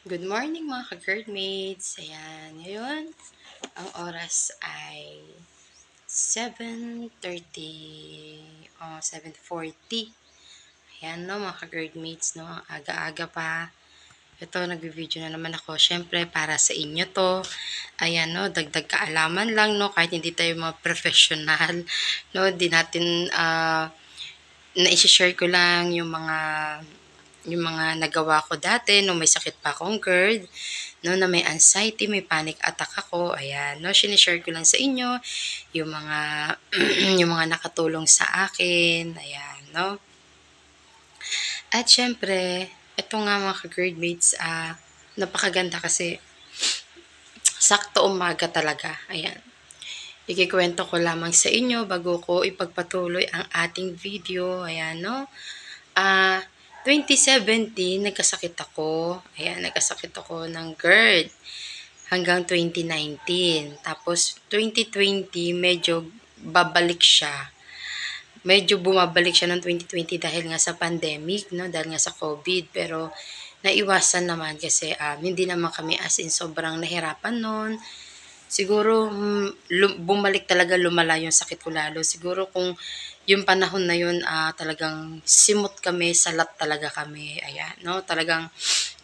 Good morning mga ka-girlmates. Ayan, ngayon, ang oras ay 7:30 o 7:40. Ayan no mga ka-girlmates, no? Ang aga-aga pa. Ito, nag-video na naman ako. Siyempre, para sa inyo to. Ayan no, dagdag kaalaman lang no, kahit hindi tayo mga professional. No, di natin, na-share ko lang yung mga nagawa ko dati nung may sakit pa akong GERD, no, na may anxiety, may panic attack ako. Ayan, no, sinishare ko lang sa inyo yung mga yung mga nakatulong sa akin. Ayan, no. At syempre, ito nga mga ka-grademates, napakaganda kasi sakto umaga talaga. Ayan. Ikikwento ko lamang sa inyo bago ko ipagpatuloy ang ating video. Ayan, no. 2017, nagkasakit ako. Ayan, nagkasakit ako ng GERD hanggang 2019. Tapos, 2020, medyo babalik siya. Medyo bumabalik siya ng 2020 dahil nga sa pandemic, no? Dahil nga sa COVID. Pero, naiwasan naman kasi hindi naman kami as in sobrang nahirapan noon. Siguro, bumalik talaga, lumala yung sakit ko lalo. Siguro kung yung panahon na yun, talagang simot kami, salat talaga kami. Ayan, no? Talagang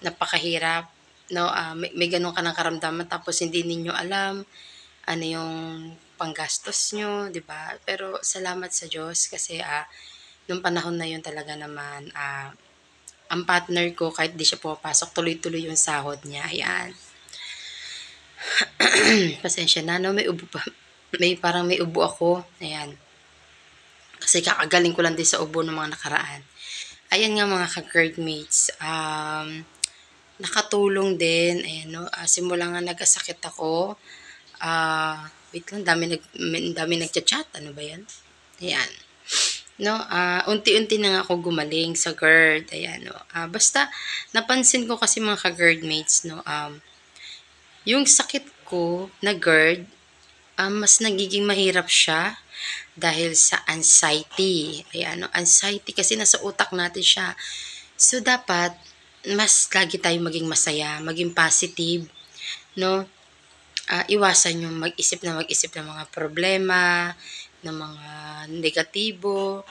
napakahirap. No? May ganun ka ng karamdaman tapos hindi ninyo alam ano yung panggastos nyo, di ba? Pero salamat sa Diyos kasi nung panahon na yun talaga naman, ang partner ko, kahit di siya pumapasok, tuloy-tuloy yung sahod niya. Ayan. Pasensya na, no? May ubo pa. Parang may ubo ako. Ayan. Kasi kakagaling ko lang din sa ubo ng mga nakaraan. Ayan nga mga ka-grademates. Nakatulong din. Ayan, no? Simula nga nagkasakit ako. Wait lang, dami nagchat-chat. Ano ba yan? Ayan. No, unti-unti na nga ako gumaling sa GERD. Ayan, no. Basta napansin ko kasi mga ka-grademates, no, yung sakit ko na GERD, mas nagiging mahirap siya dahil sa anxiety. Ayan, no? Anxiety kasi nasa utak natin siya. So, dapat, mas lagi tayong maging masaya, maging positive, no? Iwasan yung mag-isip ng mga problema, ng mga negatibo.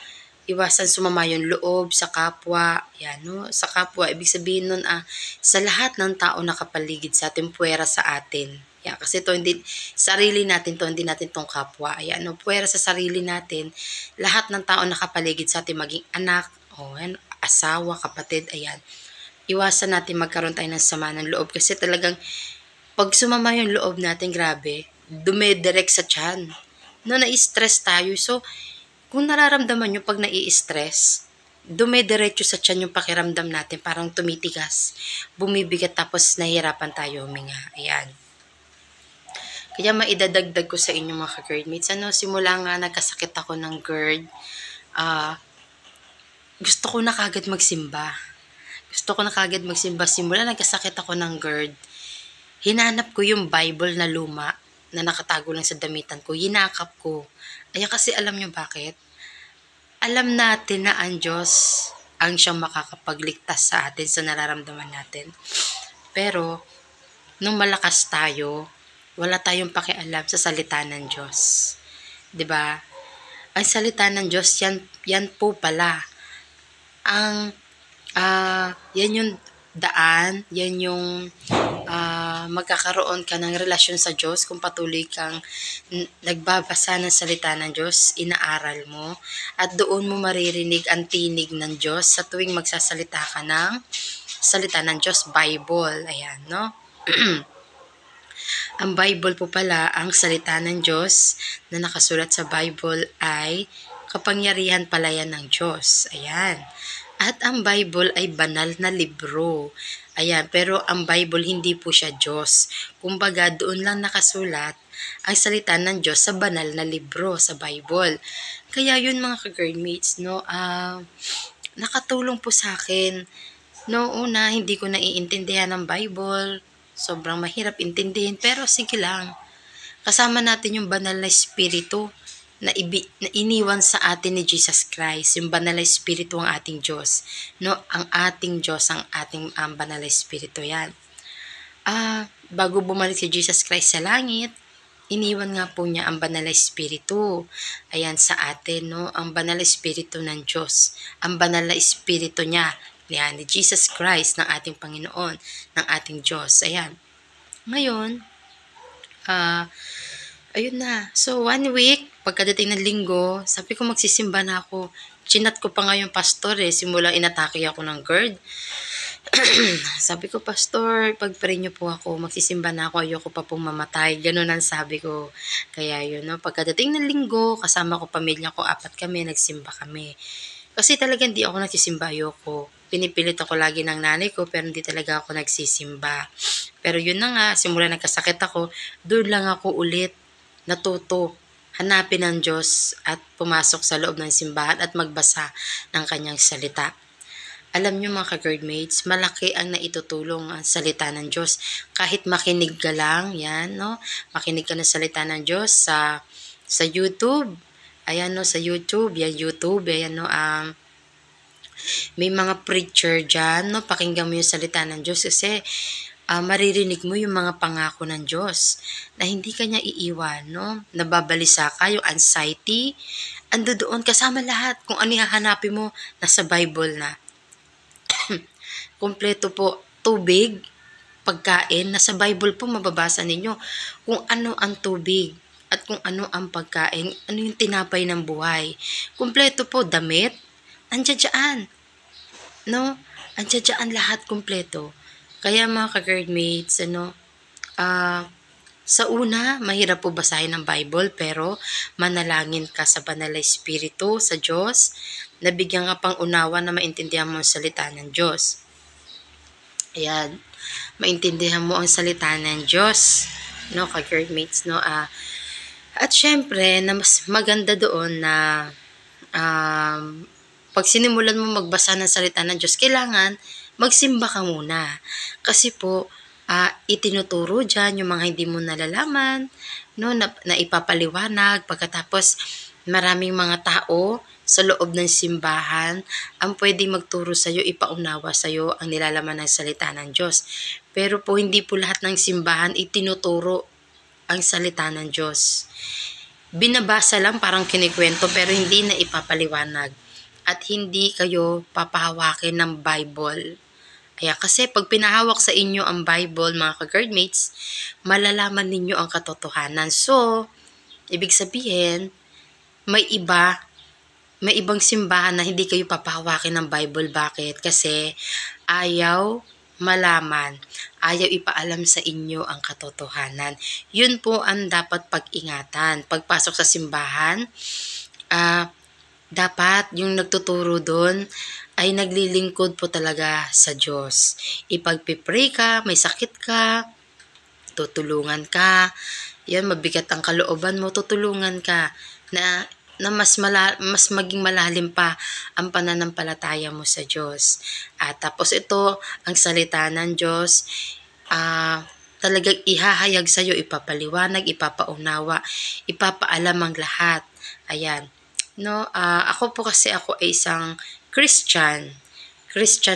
Iwasan sumama yung loob sa kapwa. Yan, no? Sa kapwa, ibig sabihin nun, sa lahat ng tao nakapaligid sa atin, puwera sa atin. Yan, kasi to hindi, sarili natin to, hindi natin tong kapwa. Ayan, no? Puwera sa sarili natin, lahat ng tao nakapaligid sa atin, maging anak, yan, asawa, kapatid, ayan. Iwasan natin magkaroon tayo ng sama ng loob kasi talagang pag sumama yung loob natin, grabe, dumedirect sa tiyan. No, na-stress tayo. So, kung nararamdaman nyo pag nai-stress, dumediretso sa tiyan yung pakiramdam natin, parang tumitigas, bumibigat tapos nahihirapan tayo huminga. Ayan. Kaya maidadagdag ko sa inyo mga ka-gerdmates, simula nga nagkasakit ako ng GERD, gusto ko na kagad magsimba. Simula nagkasakit ako ng GERD, hinanap ko yung Bible na luma na nakatago lang sa damitan ko, hinakap ko. Ayan, kasi alam nyo bakit? Alam natin na ang Diyos ang siyang makakapagligtas sa atin sa nararamdaman natin. Pero, nung malakas tayo, wala tayong pakialam sa salita ng Diyos. 'Di ba? Ang salita ng Diyos, yan po pala. Yan yung daan, yan yung magkakaroon ka ng relasyon sa Diyos kung patuloy kang nagbabasa ng salita ng Diyos, inaaral mo, at doon mo maririnig ang tinig ng Diyos sa tuwing magsasalita ka ng salita ng Diyos, Bible. Ayan, no? Ang Bible po pala, ang salita ng Diyos na nakasulat sa Bible ay kapangyarihan pala yan ng Diyos. Ayan. At ang Bible ay banal na libro. Ayan, pero ang Bible hindi po siya Diyos. Kumbaga, doon lang nakasulat ang salita ng Diyos sa banal na libro, sa Bible. Kaya yun mga ka-girlmates, no, nakatulong po sa akin. No, una, hindi ko naiintindihan ng Bible. Sobrang mahirap intindihin, pero sige lang. Kasama natin yung banal na espiritu na iniwan sa atin ni Jesus Christ. Yung banal na espiritu ang ating Diyos. No, ang ating Diyos, ang ating banal na espiritu yan. Bago bumalik si Jesus Christ sa langit, iniwan nga po niya ang Banal na Espiritu. Ayan sa atin, no? Ang Banal na Espiritu ng Diyos. Ang Banal na Espiritu niya. Yan, ni Jesus Christ, ng ating Panginoon, ng ating Diyos. Ayan. Ngayon, ayun na. So, 1 week, pagkadating ng linggo, sabi ko magsisimba na ako. Chinat ko pa nga yung pastor simula inatake ako ng GERD. Sabi ko, Pastor, pag-pray niyo po ako, magsisimba na ako, ayoko pa pong mamatay. Ganun ang sabi ko. Kaya yun, no? Pagkadating ng linggo, kasama ko pamilya ko, 4 kami, nagsimba kami. Kasi talagang di ako nagsisimba, ayoko. Pinipilit ako lagi ng nanay ko, pero hindi talaga ako nagsisimba. Pero yun na nga, simula nagkasakit ako, doon lang ako ulit natuto hanapin ng Diyos at pumasok sa loob ng simbahan at magbasa ng kanyang salita. Alam nyo mga ka-GERD-mates, malaki ang naitutulong ang salita ng Diyos. Kahit makinig ka lang, yan, no? Makinig ka ng salita ng Diyos sa YouTube. Ayan, no, sa YouTube, ayan, no, may mga preacher dyan, no? Pakinggan mo yung salita ng Diyos kasi maririnig mo yung mga pangako ng Diyos na hindi ka niya iiwan, no? Nababalisa ka, yung anxiety, ando doon kasama lahat. Kung ano hahanapin mo, nasa Bible na. Kompleto po, tubig, pagkain, nasa Bible po mababasa ninyo kung ano ang tubig at kung ano ang pagkain, ano yung tinapay ng buhay. Kompleto po, damit, andiyan, no? Andiyan lahat kompleto. Kaya mga ka-GERD-mates, sa una, mahirap po basahin ang Bible, pero manalangin ka sa Banal na Espiritu, sa Diyos, nabigyan ka pang unawa na maintindihan mo ang salita ng Diyos. Ayan, maintindihan mo ang salita ng Diyos, no, ka-GERD-mates, no? At syempre, na mas maganda doon na pag sinimulan mo magbasa ng salita ng Diyos, kailangan magsimba ka muna. Kasi po, itinuturo dyan yung mga hindi mo nalalaman, no, na ipapaliwanag. Pagkatapos, maraming mga tao sa loob ng simbahan ang pwedeng magturo sa iyo, ipaunawa sa iyo ang nilalaman ng salita ng Diyos. Pero po, hindi po lahat ng simbahan itinuturo ang salita ng Diyos. Binabasa lang, parang kinikwento, pero hindi na ipapaliwanag. At hindi kayo papahawakin ng Bible. Kaya kasi pag pinahawak sa inyo ang Bible, mga ka-GERD-mates, malalaman ninyo ang katotohanan. So, ibig sabihin, may ibang simbahan na hindi kayo papahawakin ng Bible. Bakit? Kasi ayaw malaman, ayaw ipaalam sa inyo ang katotohanan. Yun po ang dapat pag-ingatan. Pagpasok sa simbahan, dapat yung nagtuturo doon ay naglilingkod po talaga sa Diyos. Ipagpipray ka, may sakit ka, tutulungan ka, yan, mabigat ang kalooban mo, tutulungan ka na mas maging malalim pa ang pananampalataya mo sa Diyos. At tapos ito, ang salita ng Diyos, talagang ihahayag sa iyo, ipapaliwanag, ipapaunawa, ipapaalam ang lahat. Ayan. No, ako po kasi ako ay isang Christian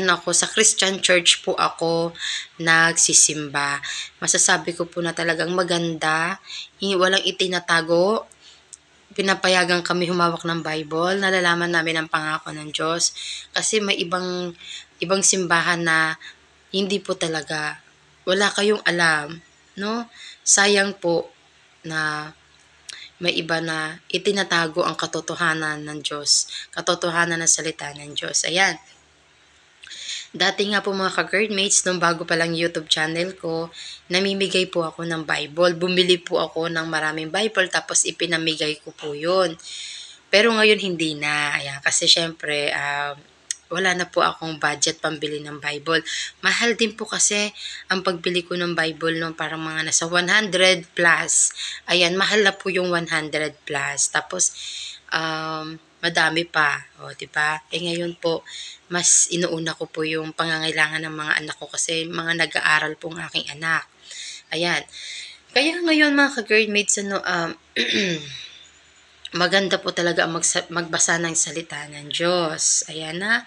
ako, sa Christian church po ako nagsisimba. Masasabi ko po na talagang maganda, walang itinatago, pinapayagan kami humawak ng Bible, nalalaman namin ang pangako ng Diyos. Kasi may ibang simbahan na hindi po talaga, wala kayong alam, no? Sayang po na may iba na itinatago ang katotohanan ng Diyos, katotohanan ng salita ng Diyos. Ayan. Dati nga po mga ka-GERD-mates, nung bago pa lang YouTube channel ko, namimigay po ako ng Bible. Bumili po ako ng maraming Bible, tapos ipinamigay ko po yun. Pero ngayon hindi na. Ayan, kasi syempre, wala na po akong budget pambili ng Bible. Mahal din po kasi ang pagbili ko ng Bible, no, parang mga nasa 100 plus. Ayan, mahal na po yung 100 plus. Tapos, madami pa. O, diba? Ngayon po, mas inuuna ko po yung pangangailangan ng mga anak ko kasi mga nag-aaral po ang aking anak. Ayan. Kaya ngayon mga ka-GERD-mates, maganda po talaga ang magbasa ng salita ng Diyos. Ayan na.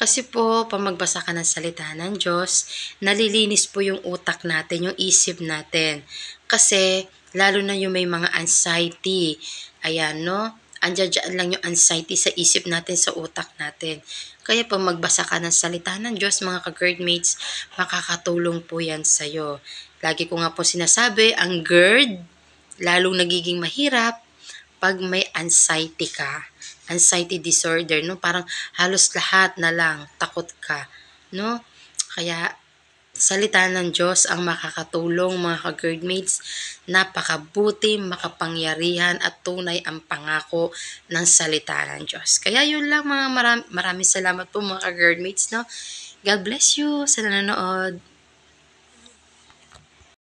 Kasi po, pag magbasa ka ng salita ng Diyos, nalilinis po yung utak natin, yung isip natin. Kasi, lalo na yung may mga anxiety. Ayan, no? Andiyan lang yung anxiety sa isip natin, sa utak natin. Kaya pag magbasa ka ng salita ng Diyos, mga ka-GERD-mates, makakatulong po yan sa'yo. Lagi ko nga po sinasabi, ang GERD, lalong nagiging mahirap pag may anxiety ka, anxiety disorder, no? Parang halos lahat na lang takot ka, no? Kaya salita ng Diyos ang makakatulong, mga ka-GERD-mates. Napakabuti, makapangyarihan at tunay ang pangako ng salita ng Diyos. Kaya yun lang, mga maraming salamat po, mga ka-GERD-mates, no? God bless you sa nanonood.